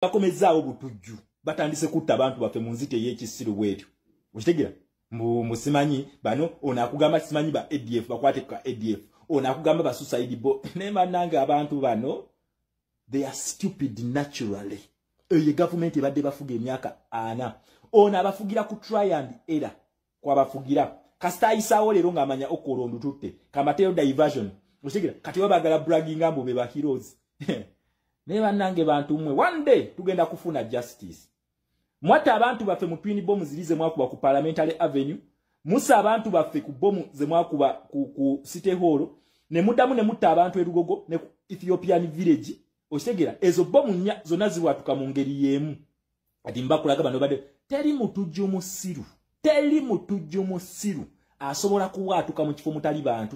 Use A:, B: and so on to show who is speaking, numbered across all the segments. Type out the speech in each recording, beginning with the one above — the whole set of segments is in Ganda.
A: bakomezaawo butujju batandise kutta abantu baffe mu nzite y'ekisiru bwetyo okitegeera musimanyi bano ono akugamba simanyi ba ADF bakwate ka ADF ono akugamba ba suicide bo nema nange abantu bano they are stupid naturally eyo government ebadde bafuga emyaka 4 ono abafugira ku try and error kwa bafugira kasita isaawo lero ngamanya okolondo tutte kamateo diversion okitegeera kati babagala bragging ambo be ba heroes neba nange bantu mwe one day tugenda kufuna justice mwata abantu baffe mu twin bomb zilize mwakuba ku parliamentary avenue musa abantu baffe ku bomb ze mwakuba ku city hall ne mudamu ne mutta abantu erugogo ne Ethiopian village osegera ezo bomb nya zona ziwatuka mu ngeri yemu ati mbakulaga bano bade teri mutujju musiru asobola kuwatuka mu kifo mutali bantu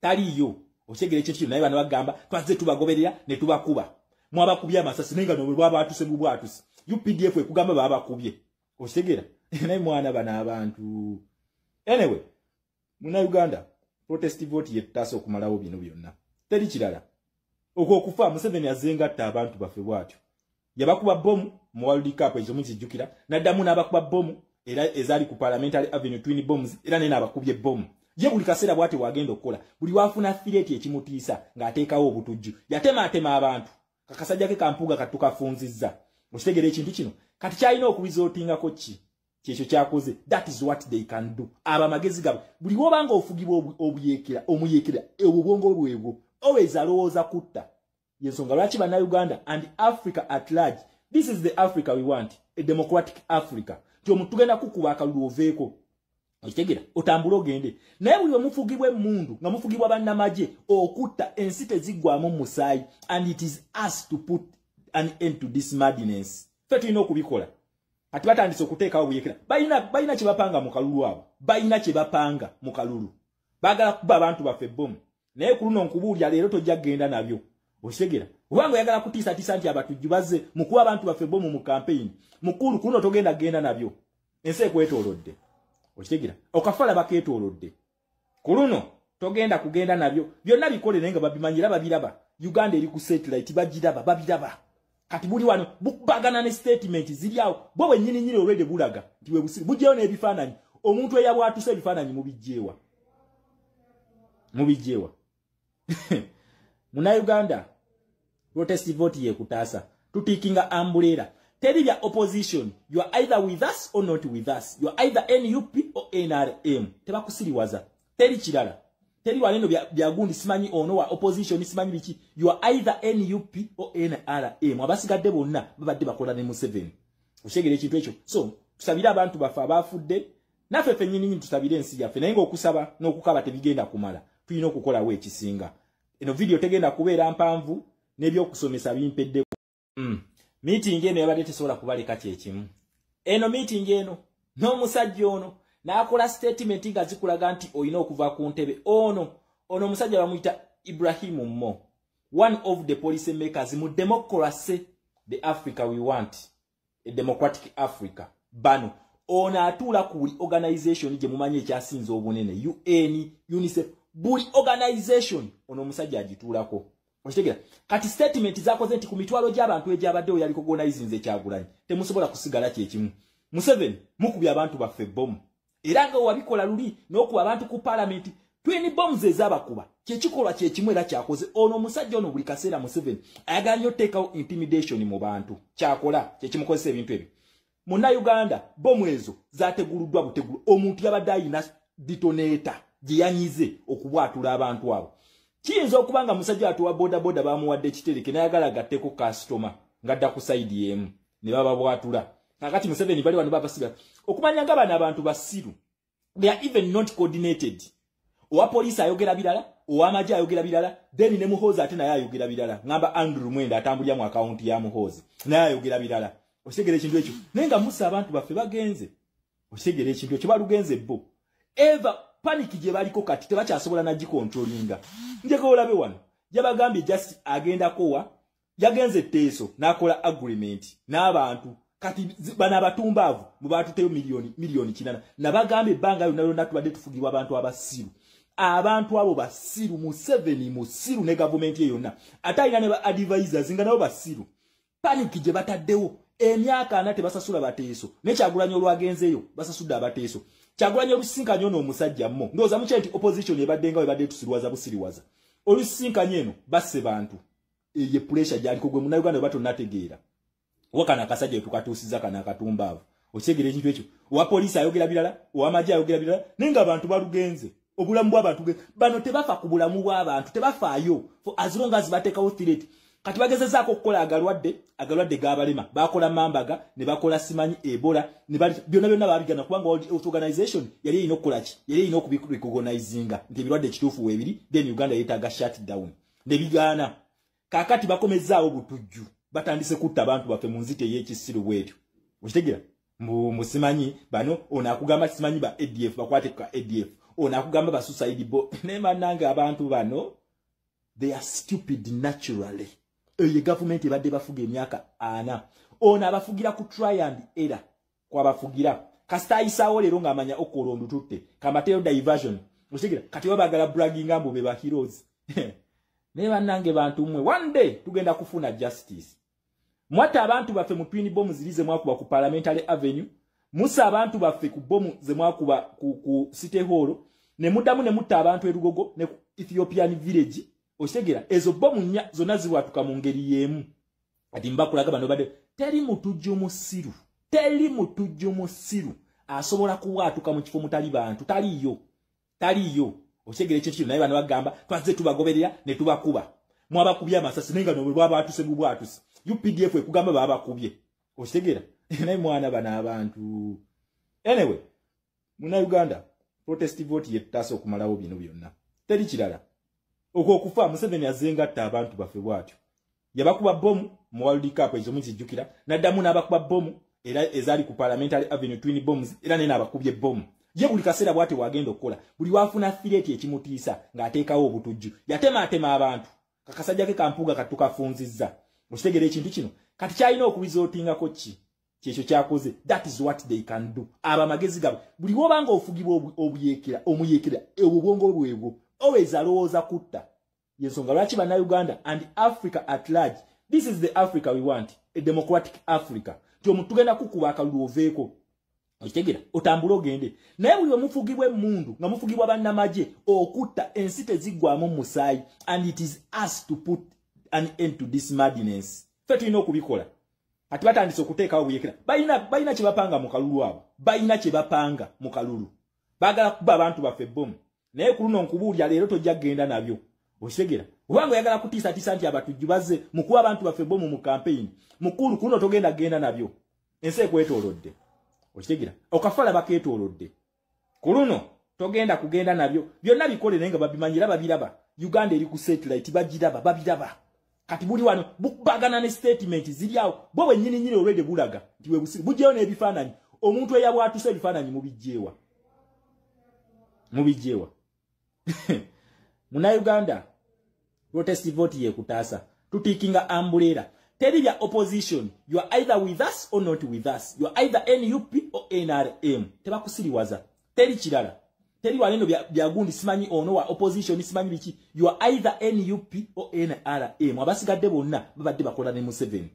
A: taliyo osegera ekintu naye bano bagamba twaze tubagoberera ne tubakuba mwabakubya amasasi nenga no bwaba atuse bubwatuse UPDF ekugamba baba kubye osegera naye mwana bana abantu anyway muna Uganda protest vote yetaso okumalawo bino byonna teri kirala okufa Museveni azengatta abantu baffe bwatyo yabakuba bomu mu World Cup ezo muzijukira naddamu n'abakuba bomu era ezali ku parliamentary avenue twin bombs era nene abakubye bomu ye buli kaseera bwate wagenda okukola buli wafuna affiliate ekimutiisa ng'ateekawo obutujju yatema abantu kakasajja ke kampuga katukafunzizza okitegera ekintu kino kati kyalina okubizotingako kyekyo kyakoze that is what they can do aba magezi gabo buli wobanga ofugibwa omuyekera obwongo bwebwo always alowooza kutta yensonga lwaki bana Uganda and Africa at large this is the Africa we want a democratic Africa tugenda kukuba akalulu oveeko okitegera otambula ogende naye buli omufugibwa emmundu nga mufugibwa bannamagye okutta ensi teziggwamu musaayi and it is us to put an end to this madness fe tulina okubikola ati batandise okuteekawo buyekera balina kye bapanga mu kalulu abo balina kye bapanga mu kalulu baagala kuba abantu baffe bomu naye ku luno nkubuulya leero tojja kgenda nabyo okitegera obanga oyagala kutiisatiisa nti abatujju bazze mu kuba abantu baffe bomu mu campaign mukulu ku luno togenda kgenda nabyo ensi ekwetoolodde okitegera okafala bakeetoolodde ku luno togenda kugenda nabyo byonna bikole naye nga babimanyira babiraba Uganda eri ku satellite babiraba kati buli wano bukubagana ne statement ziri awo bo bwennyini already bulaga nti we busiri bujjeyo n'ebifaananyi omuntu eyabwatuse ebifaananyi mubijjeewa muna Uganda protest vote yekutaasa tutikinga ambulera teri bya opposition you are either with us or not with us you are either NUP or NRM tebakusiriwaza teri kirala teri waneno bya gundi simanyi ono wa opposition simanyi biki you are either NUP or NRM abasigadde bonna babadde bakola ne Museveni oshegere ekintu ekyo so tusabira abantu bafa abafudde naffe fenyini tusabire ensi yaffe naye ng'okusaba n'okukaba tebigenda kumala tulina okukolawo ekisinga eno video tegenda kubeera mpanvu n'ebyokusomesa bimpedde meeting eno yabadde tesobola kubaleka kyekimu eno meeting eno n'omusajja ono n'akola statement nga zikulaga nti olina okuva ku ntebe ono omusajja bamuyita Ibrahim Mo one of the policy makers mu democracy the Africa we want a democratic Africa bano ono atuula ku buli organization gye mumanyi ekyasinze obunene UN UNICEF buli organization ono omusajja agituulako okitegera kati statement zakoze nti ku mitwalo gy'abantu egyabaddewo yaliko organizinze ekyagulanyi temusobola kusigala kyekimu Museveni mukubya abantu baffe bomu era nga wabikola luli n'okuba abantu ku parliament twin bombs ezabakuba kyekikolwa kyekimu era kyakoze ono omusajja ono buli kaseera Museveni ayagala nnyo oteekawo intimidation mu bantu kyakola kyekimukozesa ebintu ebyo muna Uganda bomu ezo zateguluddwa butegulu omuntu yabadde ayina detonator gye yanyize okubwatula abantu abo kiyinza okubanga musajja atuwa boda bamuwadde ekitereke nayagala agatteko customer ngadda ku side yemu ne baba bwatula kakati Museveni bali wano babasiba okumanya nga bana abantu basiru they are even not coordinated owa police ayogera bilala owa maji ayogera bilala then ne Muhoozi ate naye ayogera bilala ngamba Andrew Mwenda atambulya mu account ya Muhoozi naye ayogera bilala osigere ekintu ekyo nenga musa abantu baffe bagenze osigere ekintu ekyo balugenze bo eva panic gye baliko kati tebakyasobola na gikontrolinga njeko olabe wano yabagambye just agenda kowa yagenze teso nakola agreement n'abantu kati bana abatumbavu mu batuteyo milioni kinana nabagambe banga yonna tubadde tufugibwa abantu abasiru abantu abo basiru Museveni musiru ne government ye yonna atayina ne ba advisors nga nabo basiru panic je bataddewo emyaka ana tebasasula bateeso ne Kyagulanyi olwagenzeeyo basasudde abateeso Kyagulanyi olusinkanye ono omusajja mmo ndowooza mukyali nti opposition ebaddenga ebadde tusiriwaza busiriwaza olusinkanye eno basse bantu ye pressure gy'aliko gwe munnayuganda bwe batonnategeera wakana akasajja tukatuusiza kana akatumbaavu okyegera ekintu ekyo owa poliisi ayogera birala ow'amagye ayogera birala naye nga abantu balugenze obulamu bw'abantu bano tebafa ku bulamu bw'abantu tebafaayo for as long as bateekawo threat kati bagezezaako okukola agalwadde g'abalema bakola mambaga ne bakola simanyi ebola byonna babigana kubanga World Organization yali erina okukola ki yali erina okubicognizinga nti ebirwadde ekituufu weebiri then Uganda yeetaaga shutdown ne bigaana kaakati bakomezaawo butujju batandise kutta abantu baffe mu nzita ey'ekisiru bwetyo okitegeera musimanyi bano ono akugamba simanyi ba ADF bakwate ka ADF ono akugamba ba suicide bo ne manange abantu bano they are stupid naturally ye government ebadde bafuga emyaka ana ono abafugira ku try and error kwabafugira kasitayisaawo leero ng'amanya okolondu tutte kamateo diversion okitegeera kati babagala bragging ambu be ba heroes ne banange bantu mmwe one day tugenda kufuna justice mwata abantu baffe mu twin bomb zilize mwakuba ku Parliamentary Avenue musa abantu baffe ku bomu ze mwakuba ku City Hall ne muddamu ne mutta abantu erugogo ne Ethiopian village osegera ezo bomu nya zonna ziwatuka mu ngeri yemu ati mbakulaga bano bade teri mutujju musiru asobola kuwatuka mu kifo mutali bantu taliyo osegera ekyo naye bano bagamba twaze tubagoberera ne tubakuba mwabakubya amasasi nenga no bw'abatuse mu bwatuse UPDF ekugamba babakubye osegera naye mwana bana abantu anyway muna Uganda protest vote yetasa okumalawo bino byonna teri kirala okufa Museveni azengatta abantu baffe bwatyo yabakuba bomu mu World Cup ezo muzijjukira naddamu n'abakuba bomu era ezali ku Parliamentary Avenue twin bombs era nene abakubye bomu ye buli kaseera bwate wagenda okukola buli wafuna threat ekimutiisa ng'ateekawo obutujju yatema abantu kakasajja ke kampuga katukafunzizza mukitegera ekintu kino kati kyalina okubizotingako kyekyo kyakoze that is what they can do aba magezi gabo buli wobanga ofugibwa omuyekera obwongo bwebwo always alowooza kutta yensonga lwaki bana Uganda and Africa at large this is the Africa we want a democratic Africa tugenda kukuba akalulu oveeko okitegera otambula ogende naye buli omufugibwa emmundu nga mufugibwa bannamagye okutta ensi teziggwamu musaayi and it is us to put an end to this madness fe tulina okubikola ati batandise okuteekawo buyekera balina kye bapanga mu kalulu abo balina kye bapanga mu kalulu baagala kuba abantu baffe bomu naye ku luno nkubuulya leero tojja kgenda nabyo okitegera obanga oyagala kutiisatiisa nti abatujju bazze mu kuba abantu baffe bomu mu kampeyini mukulu ku luno togenda kgenda nabyo ensi ekwetoolodde okitegera okafala bakeetoolodde ku luno togenda kugenda nabyo byonna bikole naye nga babimanyira babiraba Uganda eri ku satellite babiraba kati buli wano bagana ne statement ziri awo bo bwennyini already bulaga nti we busiri bujjeyo n'ebifaananyi omuntu eyabwatuse ebifaananyi mubijjeewa muna Uganda protest vote yekutaasa tutikinga ambulera teri bya opposition you are either with us or not with us you are either NUP or NRM tebakusiriwaza teri kirala teri waneno bya gundi simanyi ono wa opposition simanyi biki you are either NUP or NRM abasigadde bonna babadde bakola ne Museveni